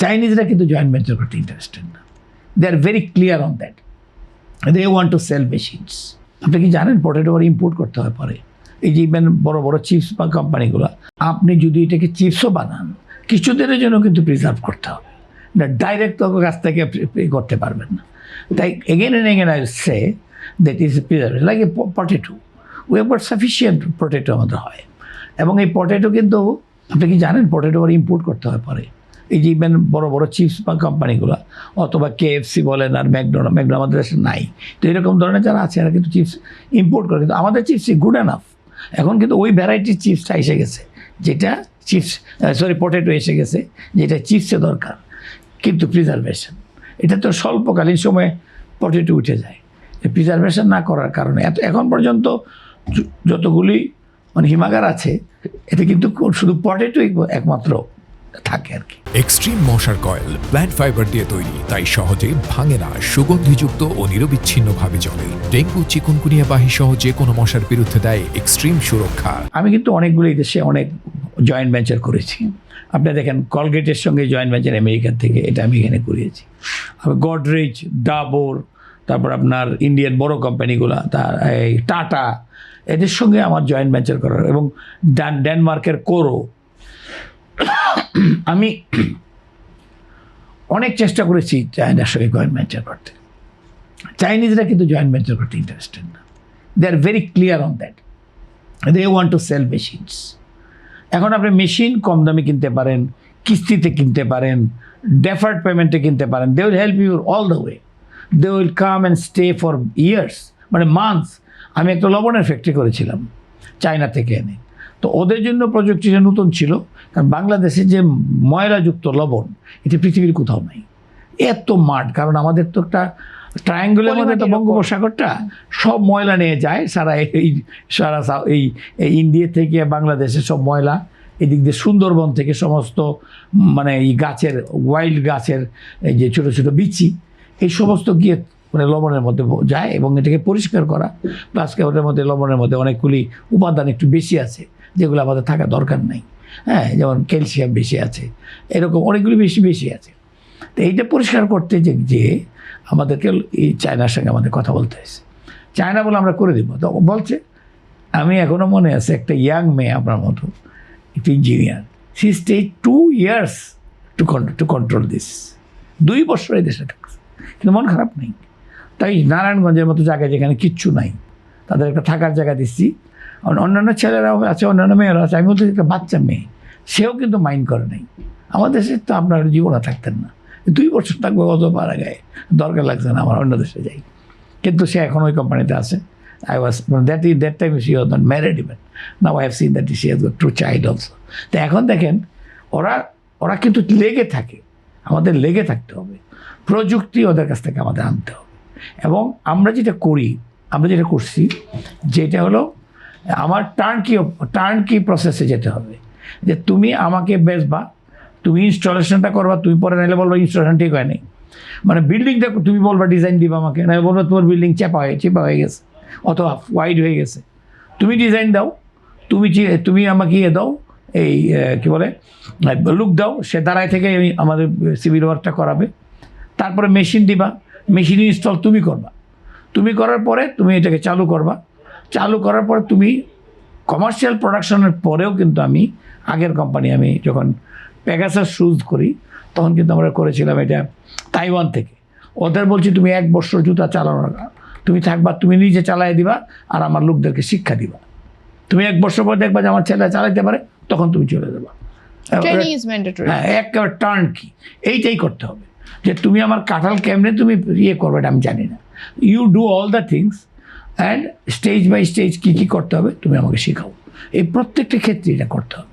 চাইনিজরা কিন্তু joint venture করতে interested না। They are very clear on that. They want to sell machines. আপনি কি জানেন পটেটো আবার ইম্পোর্ট করতে হয় পরে? এই যে ইভেন বড় বড় চিপস বা কোম্পানিগুলো, আপনি যদি এটাকে চিপসও বানান কিছুদিনের জন্য কিন্তু প্রিজার্ভ করতে হবে, না ডাইরেক্ট তোর কাছ থেকে করতে পারবেন না। তাই again and again I say that is preserve like a potato. We have got sufficient potato আমাদের হয়, এবং এই পটেটো কিন্তু আপনি কি জানেন পটেটো আবার ইম্পোর্ট করতে হয় পরে? এই যে ইভেন বড় বড় চিপস বা কোম্পানিগুলো অথবা KFC বলেন আর ম্যাকডোনাল্ড আমাদের দেশে নাই, তো এরকম ধরনের যারা আছে এরা কিন্তু চিপস ইম্পোর্ট করে, কিন্তু আমাদের চিপস গুড এনাফ। এখন কিন্তু ওই ভ্যারাইটির চিপসটা এসে গেছে যেটা পটেটো এসে গেছে যেটা চিপসে দরকার, কিন্তু প্রিজারভেশন এটা তো স্বল্পকালীন সময়ে পটেটো উঠে যায়। প্রিজারভেশন না করার কারণে এখন পর্যন্ত যতগুলি মানে হিমাগার আছে এতে কিন্তু শুধু পটেটোই একমাত্র থাকে আর কি। এক্সট্রিম মশার কয়েল প্ল্যান্ট ফাইবার দিয়ে তৈরি, তাই সহজে ভাঙে না, সুগন্ধিযুক্ত ও নিরবিচ্ছিন্নভাবে জ্বলে। ডেঙ্গু, চিকুনগুনিয়া বাহি সহ যে কোনো মশার বিরুদ্ধে দেয় এক্সট্রিম সুরক্ষা। আমি কিন্তু অনেকগুলো এই দেশে অনেক জয়েন্ট ভেঞ্চার করেছি। আপনি দেখেন কলগেটের সঙ্গে জয়েন্ট ভেঞ্চার আমেরিকার থেকে, এটা আমি এখানে করিয়েছি। গডরেজ, ডাবর, তারপর আপনার ইন্ডিয়ান বড় কোম্পানিগুলো, তার এই টাটা, এদের সঙ্গে আমার জয়েন্ট ভেঞ্চার করার, এবং ডেনমার্কের কোরো। আমি অনেক চেষ্টা করেছি চায়নার সঙ্গে জয়েন্ট ভেঞ্চার করতে। চাইনিজরা কিন্তু জয়েন্ট ভেঞ্চার করতে ইন্টারেস্টেড না। They are very clear on that. They want to sell machines. এখন আপনি মেশিন কম দামে কিনতে পারেন, কিস্তিতে কিনতে পারেন, ডেফার্ড পেমেন্টে কিনতে পারেন। They will help you all the way. They will come and stay for years, মানে মান্থস। আমি একটা লবণের ফ্যাক্টরি করেছিলাম চায়না থেকে এনে, তো ওদের জন্য প্রযুক্তিটা নতুন ছিল, কারণ বাংলাদেশে যে ময়লাযুক্ত লবণ এটা পৃথিবীর কোথাও নাই, এত মাঠ। কারণ আমাদের তো একটা ট্রায়াঙ্গুলের মধ্যে তো বঙ্গোপসাগরটা সব ময়লা নিয়ে যায় সারা এই ইন্ডিয়া থেকে বাংলাদেশে সব ময়লা, এদিক দিয়ে সুন্দরবন থেকে সমস্ত মানে এই গাছের ওয়াইল্ড গাছের এই যে ছোটো ছোটো বিচি, এই সমস্ত গিয়ে মানে লবণের মধ্যে যায়, এবং এটাকে পরিষ্কার করা, প্লাস ওটার মধ্যে লবণের মধ্যে অনেকগুলি উপাদান একটু বেশি আছে যেগুলো আমাদের থাকা দরকার নাই। হ্যাঁ, যেমন ক্যালসিয়াম বেশি আছে, এরকম অনেকগুলি বেশি আছে। তো এইটা পরিষ্কার করতে যে আমাদেরকে এই চায়নার সঙ্গে আমাদের কথা বলতে হয়েছে। চায়না বলে আমরা করে দেবো, তো বলছে। আমি এখনও মনে আছে একটা ইয়াং মেয়ে আপনার মতো, একটা engineer, she stays 2 years to control this. 2 বছর এই দেশে থাকছে, কিন্তু মন খারাপ নেই। তাই নারায়ণগঞ্জের মতো জায়গায় যেখানে কিচ্ছু নাই তাদের একটা থাকার জায়গা দিচ্ছি। অন্যান্য ছেলেরাও আছে, অন্যান্য মেয়েরাও আছে। আমি বলতে একটা বাচ্চা মেয়ে, সেও কিন্তু মাইন্ড করে নাই। আমাদের দেশে তো আপনার জীবনে থাকতেন না, 2 বছর থাকবে অত পারা গায়ে, দরকার লাগছে না আমার অন্য দেশে যাই। কিন্তু সে এখন ওই কোম্পানিতে আছে। I was that time she was not married even. Now I have seen that she has got 2 child also. তো এখন দেখেন ওরা কিন্তু লেগে থাকে, আমাদের লেগে থাকতে হবে। প্রযুক্তি ওদের কাছ থেকে আমাদের আনতে হবে, এবং আমরা যেটা করছি যেটা হলো আমার টার্নকি প্রসেসে যেতে হবে। যে তুমি আমাকে বেচবা, তুমি ইনস্টলেশনটা করবা, তুমি পরে নাইলে বলবা ইনস্টলেশন ঠিক হয় নাই, মানে বিল্ডিংটা তুমি বলবা ডিজাইন দিবা আমাকে, নাহলে বলবো তোমার বিল্ডিং চেপা হয়ে গেছে অথবা ওয়াইড হয়ে গেছে। তুমি ডিজাইন দাও, তুমি আমাকে দাও, এই কী বলে লুক দাও, সে দাঁড়ায় থেকে আমাদের সিভিল ওয়ার্কটা করাবে। তারপরে মেশিন দিবা, মেশিন ইনস্টল তুমি করবা, তুমি করার পরে তুমি এটাকে চালু করার পরে তুমি কমার্শিয়াল প্রোডাকশনের পরেও কিন্তু আমি আগের কোম্পানি আমি যখন পেগাসাস শুজ করি তখন কিন্তু আমরা করেছিলাম এটা তাইওয়ান থেকে। ওদের বলছি তুমি 1 বছর জুতা চালানোর তুমি থাকবা, তুমি নিজে চালাই দিবা আর আমার লোকদেরকে শিক্ষা দিবা। তুমি 1 বছর পর দেখবা যে আমার ছেলে চালাইতে পারে, তখন তুমি চলে যাবা। হ্যাঁ, একেবারে টার্ন কি এইটাই করতে হবে, যে তুমি আমার কাঁঠাল কেমনে তুমি করবে এটা আমি জানি না। You do all the things and stage by stage কী করতে হবে তুমি আমাকে শেখাও। এই প্রত্যেকটা ক্ষেত্রে এটা করতে হবে।